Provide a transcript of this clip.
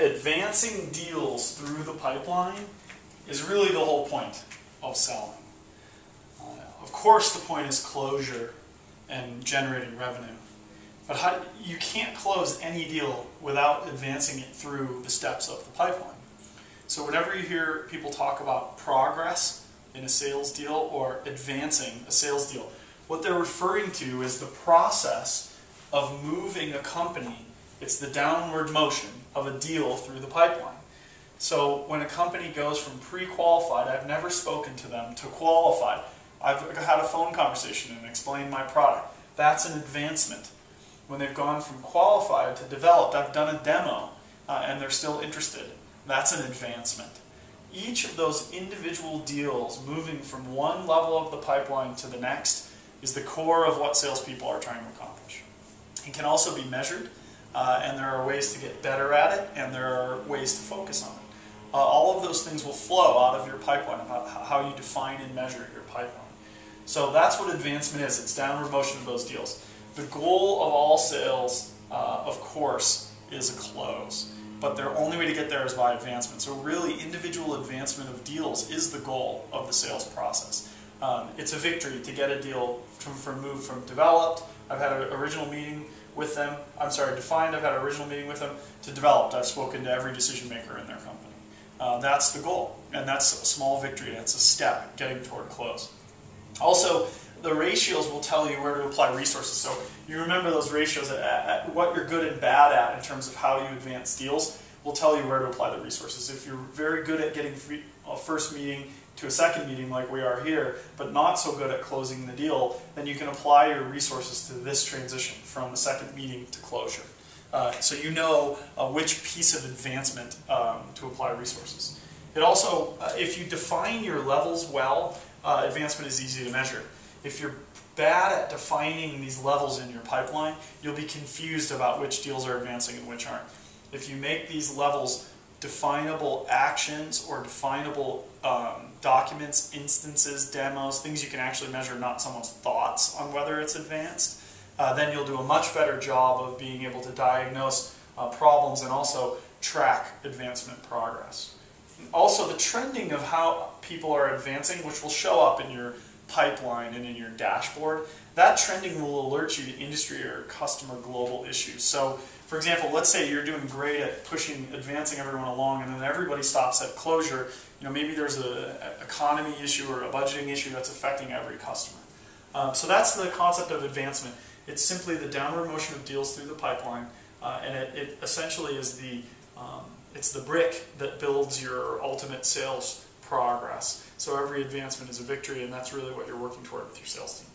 advancing deals through the pipeline is really the whole point of selling. Of course, the point is closure and generating revenue. But you can't close any deal without advancing it through the steps of the pipeline. So whenever you hear people talk about progress in a sales deal or advancing a sales deal, what they're referring to is the process of moving a company. It's the downward motion of a deal through the pipeline. So when a company goes from pre-qualified, I've never spoken to them, to qualified, I've had a phone conversation and explained my product. That's an advancement. When they've gone from qualified to developed, I've done a demo and they're still interested. That's an advancement. Each of those individual deals moving from one level of the pipeline to the next is the core of what salespeople are trying to accomplish. It can also be measured, and there are ways to get better at it, and there are ways to focus on it. All of those things will flow out of your pipeline, about how you define and measure your pipeline. So that's what advancement is. It's downward motion of those deals. The goal of all sales, of course, is a close. But the only way to get there is by advancement. So really, individual advancement of deals is the goal of the sales process. It's a victory to get a deal moved from developed. I've had an original meeting with them. I'm sorry, defined. I've had an original meeting with them to developed. I've spoken to every decision maker in their company. That's the goal, and that's a small victory. That's a step getting toward close. Also, the ratios will tell you where to apply resources. So you remember those ratios, at what you're good and bad at in terms of how you advance deals will tell you where to apply the resources. If you're very good at getting a first meeting to a second meeting like we are here, but not so good at closing the deal, then you can apply your resources to this transition from the second meeting to closure. So you know which piece of advancement to apply resources. It also, if you define your levels well, advancement is easy to measure. If you're bad at defining these levels in your pipeline, you'll be confused about which deals are advancing and which aren't. If you make these levels definable actions or definable documents, instances, demos, things you can actually measure, not someone's thoughts on whether it's advanced, then you'll do a much better job of being able to diagnose problems and also track advancement progress. Also, the trending of how people are advancing, which will show up in your pipeline and in your dashboard, that trending will alert you to industry or customer global issues. So, for example, let's say you're doing great at advancing everyone along, and then everybody stops at closure. You know, maybe there's an economy issue or a budgeting issue that's affecting every customer. So that's the concept of advancement. It's simply the downward motion of deals through the pipeline, and it essentially is it's the brick that builds your ultimate sales progress. So every advancement is a victory, and that's really what you're working toward with your sales team.